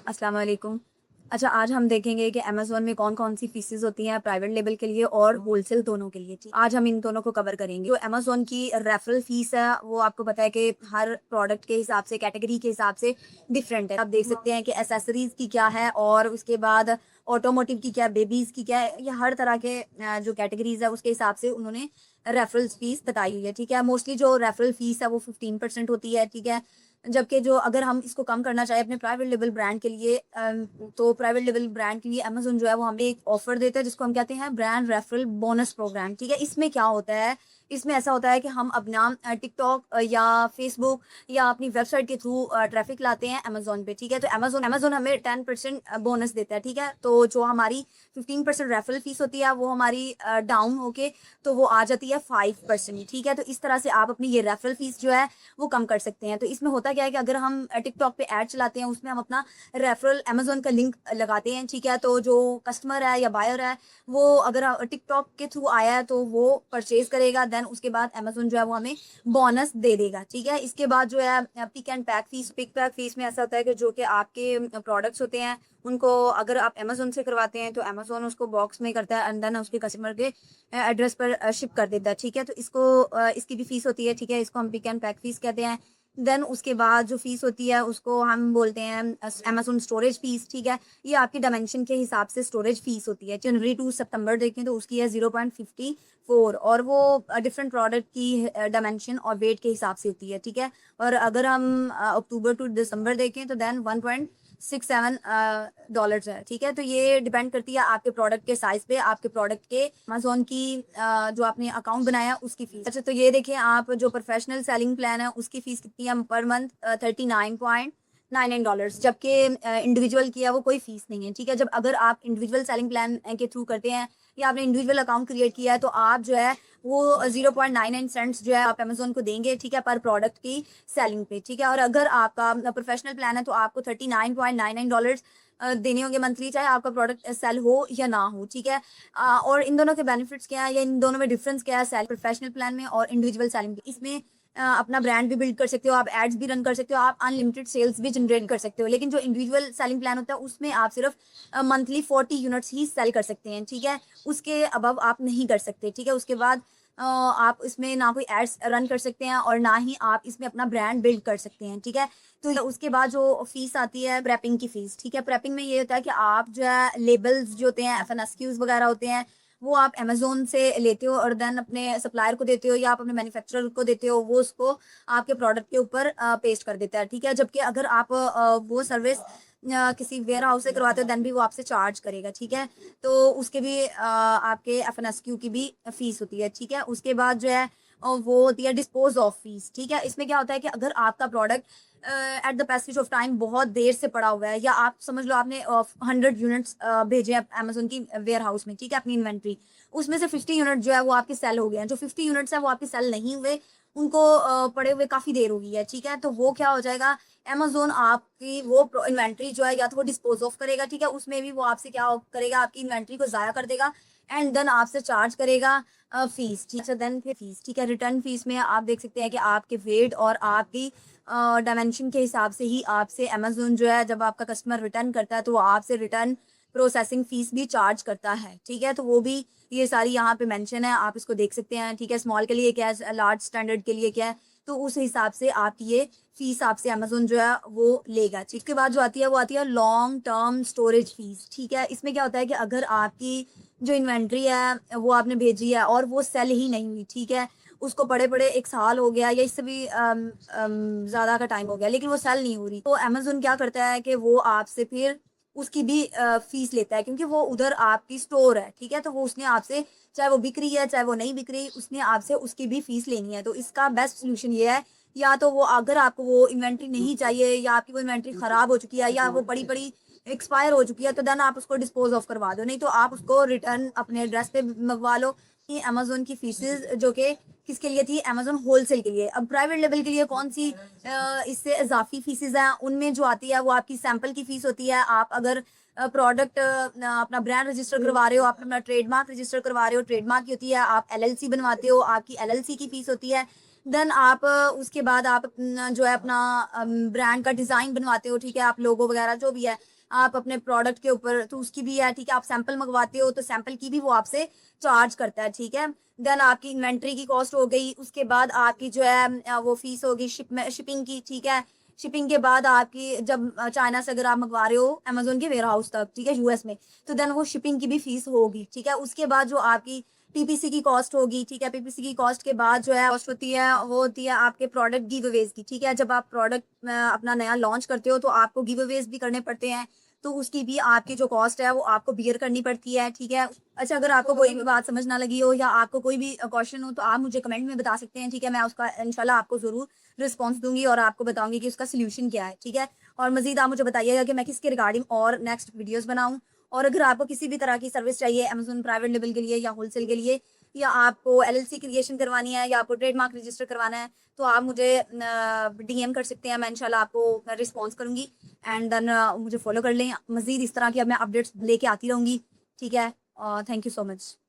अस्सलाम वालेकुम। अच्छा, आज हम देखेंगे कि अमेज़न में कौन-कौन सी फ़ीसेज़ होती हैं प्राइवेट लेबल के लिए और होलसेल दोनों के लिए। आज हम इन दोनों को कवर करेंगे। जो अमेज़न की रेफ़रल फ़ीस है, वो आपको पता है कि हर प्रोडक्ट के हिसाब से, कैटेगरी के हिसाब से डिफ़रेंट है। आप देख सकते हैं कि एक्सेसरीज़ की क्या है और उसके बाद ऑटोमोटिव की क्या, बेबीज़ की क्या है। ये हर तरह के जो कैटेगरीज़ है, उसके हिसाब से उन्होंने रेफ़रल फ़ीस बताई हुई है, ठीक है। मोस्टली जो रेफ़रल फ़ीस है, वो 15% होती है, ठीक है। जबकि जो अगर हम इसको कम करना चाहें अपने प्राइवेट लेबल ब्रांड के लिए तो प्राइवेट लेबल ब्रांड के लिए अमेज़न जो है वो हमें एक ऑफ़र देता है जिसको हम कहते हैं ब्रांड रेफरल बोनस प्रोग्राम, ठीक है? इसमें क्या होता है, इसमें ऐसा होता है कि हम अपना टिकटॉक या फ़ेसबुक या अपनी वेबसाइट के थ्रू ट्रैफ़िक लाते हैं अमेज़न पे, ठीक है? तो अमेज़न अमेज़न हमें 10% बोनस देता है, ठीक है? तो जो हमारी 15% रेफरल फ़ीस होती है वो हमारी डाउन होके तो वो आ जाती है 5%, ठीक है? तो इस तरह से आप अपनी ये रेफरल फ़ीस जो है वो कम कर सकते हैं। तो इसमें होता क्या है कि अगर हम टिकटॉक पे ऐड चलाते हैं, उसमें हम अपना रेफरल अमेज़न का लिंक लगाते हैं, ठीक है? तो जो कस्टमर है या बायर है, वो अगर टिकटॉक के थ्रू आया है, तो वो परचेज़ करेगा, देन उसके बाद अमेज़न जो है वो हमें बोनस दे देगा, ठीक है? इसके बाद जो है pick and pack fees, pick pack fees में ऐसा होता है कि जो कि आपके प्रोडक्ट्स होते हैं, उनको अगर आप अमेज़न से करवाते हैं, तो अमेज़न उसको बॉक्स में करता है एंड देन उसके कस्टमर के एड्रेस पर शिप कर देता है, ठीक है? तो इसको इसकी भी फ़ीस होती है, ठीक है? इसको हम पिक एंड पैक फ़ीस कहते हैं। देन उसके बाद जो फ़ीस होती है उसको हम बोलते हैं अमेज़न स्टोरेज फ़ीस, ठीक है? ये आपकी डायमेंशन के हिसाब से स्टोरेज फ़ीस होती है। जनवरी टू सितंबर देखें तो उसकी है 0.54 और वो डिफरेंट प्रोडक्ट की डायमेंशन और वेट के हिसाब से होती है, ठीक है? और अगर हम अक्टूबर टू दिसंबर देखें तो देन 1.67 डॉलर्स है, ठीक है? तो ये डिपेंड करती है आपके प्रोडक्ट के साइज़ पे, आपके प्रोडक्ट के अमेज़न की जो आपने अकाउंट बनाया उसकी फ़ीस। अच्छा, तो ये देखिए आप जो प्रोफ़ेशनल सेलिंग प्लान है उसकी फ़ीस कितनी है पर मंथ $39.99, जबकि इंडिविजुअल की है वो कोई फ़ीस नहीं है, ठीक है? जब अगर आप इंडिविजुअल सेलिंग प्लान के थ्रू करते हैं या आपने इंडिविजुअल अकाउंट क्रिएट किया है तो आप जो है वो 0.99 सेंट्स जो है आप अमेज़न को देंगे, ठीक है? पर प्रोडक्ट की सेलिंग पे, ठीक है? और अगर आपका प्रोफ़ेशनल प्लान है तो आपको $39.99 देने होंगे मंथली, चाहे आपका प्रोडक्ट सेल हो या ना हो, ठीक है? और इन दोनों के बेनिफिट्स क्या हैं या इन दोनों में डिफरेंस क्या है सेल प्रोफेशनल प्लान में और इंडिविजुअल सेलिंग में? इसमें अपना ब्रांड भी बिल्ड कर सकते हो, आप एड्स भी रन कर सकते हो, आप अनलिमिटेड सेल्स भी जनरेट कर सकते हो। लेकिन जो इंडिविजुअल सेलिंग प्लान होता है उसमें आप सिर्फ मंथली 40 यूनिट्स ही सेल कर सकते हैं, ठीक है? उसके अबव आप नहीं कर सकते, ठीक है? उसके बाद आप इसमें ना कोई एड्स रन कर सकते हैं और ना ही आप इसमें अपना ब्रांड बिल्ड कर सकते हैं, ठीक है? तो उसके बाद जो फीस आती है प्रेपिंग की फीस, ठीक है? प्रेपिंग में ये होता है कि आप जो है लेबल्स जो होते हैं, एफएनएसक्यूज़ वगैरह होते हैं, वो आप अमेज़न से लेते हो और देन अपने सप्लायर को देते हो या आप अपने मैन्युफैक्चरर को देते हो, वो उसको आपके प्रोडक्ट के ऊपर पेस्ट कर देता है, ठीक है? जबकि अगर आप वो सर्विस किसी वेयर हाउस से करवाते हो देन भी वो आपसे चार्ज करेगा, ठीक है? तो उसके भी आपके एफएनएसक्यू की भी फीस होती है, ठीक है? उसके बाद जो है वो होती है डिस्पोज़ ऑफ फीस, ठीक है? इसमें क्या होता है कि अगर आपका product at the passage of time बहुत देर से पड़ा हुआ है या आप समझ लो आपने 100 यूनिट्स भेजे हैं अमेज़न की वेयर हाउस में, ठीक है? अपनी इन्वेंट्री, उसमें से 50 यूनिट जो है वो आपके सेल हो गए हैं। जो 50 यूनिट्स हैं वो आपके सेल नहीं हुए, उनको पड़े हुए काफ़ी देर हो गई है, ठीक है? तो वो क्या हो जाएगा, अमेज़न आपकी वो इन्वेंट्री जो है या तो वो डिस्पोज़ ऑफ करेगा, ठीक है? उसमें भी वो आपसे क्या करेगा, आपकी इन्वेंट्री को ज़ाया कर देगा एंड देन आपसे चार्ज करेगा फीस, ठीक है? देन फिर फीस, ठीक है? रिटर्न फीस में आप देख सकते हैं कि आपके वेट और आपकी डायमेंशन के हिसाब से ही आपसे अमेज़न जो है जब आपका कस्टमर रिटर्न करता है तो वो आपसे रिटर्न प्रोसेसिंग फ़ीस भी चार्ज करता है, ठीक है? तो वो भी ये सारी यहाँ पे मेंशन है, आप इसको देख सकते हैं, ठीक है? स्मॉल के लिए क्या है, लार्ज स्टैंडर्ड के लिए क्या है, तो उस हिसाब से आपकी ये फ़ीस आपसे अमेज़न जो है वो लेगा। इसके बाद जो आती है वो आती है लॉन्ग टर्म स्टोरेज फ़ीस, ठीक है? इसमें क्या होता है कि अगर आपकी जो इन्वेंट्री है वो आपने भेजी है और वो सेल ही नहीं हुई, ठीक है? उसको पड़े-पड़े 1 साल हो गया या इससे भी ज़्यादा का टाइम हो गया, लेकिन वो सेल नहीं हो रही। तो अमेज़न क्या करता है कि वो आपसे फिर उसकी भी फ़ीस लेता है क्योंकि वो उधर आपकी स्टोर है, ठीक है? तो वो उसने आपसे चाहे वो बिक रही है, चाहे वो नहीं बिक रही, उसने आपसे उसकी भी फ़ीस लेनी है। तो इसका बेस्ट सॉल्यूशन ये है, या तो वो अगर आपको वो इन्वेंट्री नहीं चाहिए या आपकी वो इन्वेंट्री ख़राब हो चुकी है या वो पड़ी-पड़ी एक्सपायर हो चुकी है, तो देन आप उसको डिस्पोज़ ऑफ करवा दो, नहीं तो आप उसको रिटर्न अपने एड्रेस पे मँगवा लो। ये अमेज़न की फ़ीसेज़ जो कि किसके लिए थी? अमेज़न होलसेल के लिए। अब प्राइवेट लेवल के लिए कौन-सी इससे इज़ाफ़ी फ़ीसेज़ हैं, उनमें जो आती है वो आपकी सैंपल की फ़ीस होती है। आप अगर प्रोडक्ट अपना ब्रांड रजिस्टर करवा रहे हो, आप अपना ट्रेडमार्क रजिस्टर करवा रहे हो, ट्रेडमार्क की होती है। आप एलएलसी बनवाते हो, आपकी एलएलसी की फ़ीस होती है। देन आप उसके बाद आप अपना जो है अपना ब्रांड का डिज़ाइन बनवाते हो, ठीक है? आप लोगो वगैरह जो भी है, आप अपने प्रोडक्ट के ऊपर, तो उसकी भी है, ठीक है। आप सैंपल मंगवाते हो तो सैंपल की भी वो आपसे चार्ज करता है, ठीक है। देन आपकी इन्वेंट्री की कॉस्ट हो गई, उसके बाद आपकी जो है वो फीस होगी शिपिंग की, ठीक है। शिपिंग के बाद आपकी जब चाइना से अगर आप मंगवा रहे हो अमेजोन के वेयर हाउस तक, ठीक है, यूएस में, तो देन वो शिपिंग की भी फीस होगी, ठीक है। उसके बाद जो आपकी पीपीसी की कॉस्ट होगी, ठीक है। पीपीसी की कॉस्ट के बाद जो है कॉस्ट होती है, वो होती है आपके प्रोडक्ट गिव अवेज की, ठीक है। जब आप प्रोडक्ट अपना नया लॉन्च करते हो तो आपको गिव अवेज भी करने पड़ते हैं, तो उसकी भी आपकी जो कॉस्ट है वो आपको बियर करनी पड़ती है, ठीक है। अच्छा, अगर आपको कोई भी बात समझ ना लगी हो या आपको कोई भी क्वेश्चन हो तो आप मुझे कमेंट में बता सकते हैं, ठीक है। मैं उसका इंशाल्लाह आपको जरूर रिस्पॉन्स दूंगी और आपको बताऊंगी कि उसका सोल्यूशन क्या है, ठीक है। और मजीद आप मुझे बताइएगा कि मैं किसके रिगार्डिंग और नेक्स्ट वीडियोस बनाऊं। और अगर आपको किसी भी तरह की सर्विस चाहिए अमेजोन प्राइवेट लेवल के लिए या होलसेल के लिए, या आपको एलएलसी क्रिएशन करवानी है या आपको ट्रेडमार्क रजिस्टर करवाना है, तो आप मुझे डीएम कर सकते हैं, मैं इंशाल्लाह आपको रिस्पॉन्स करूंगी। एंड देन मुझे फॉलो कर लें, मजीद इस तरह की अब मैं अपडेट्स लेके आती रहूंगी, ठीक है। Thank you so much.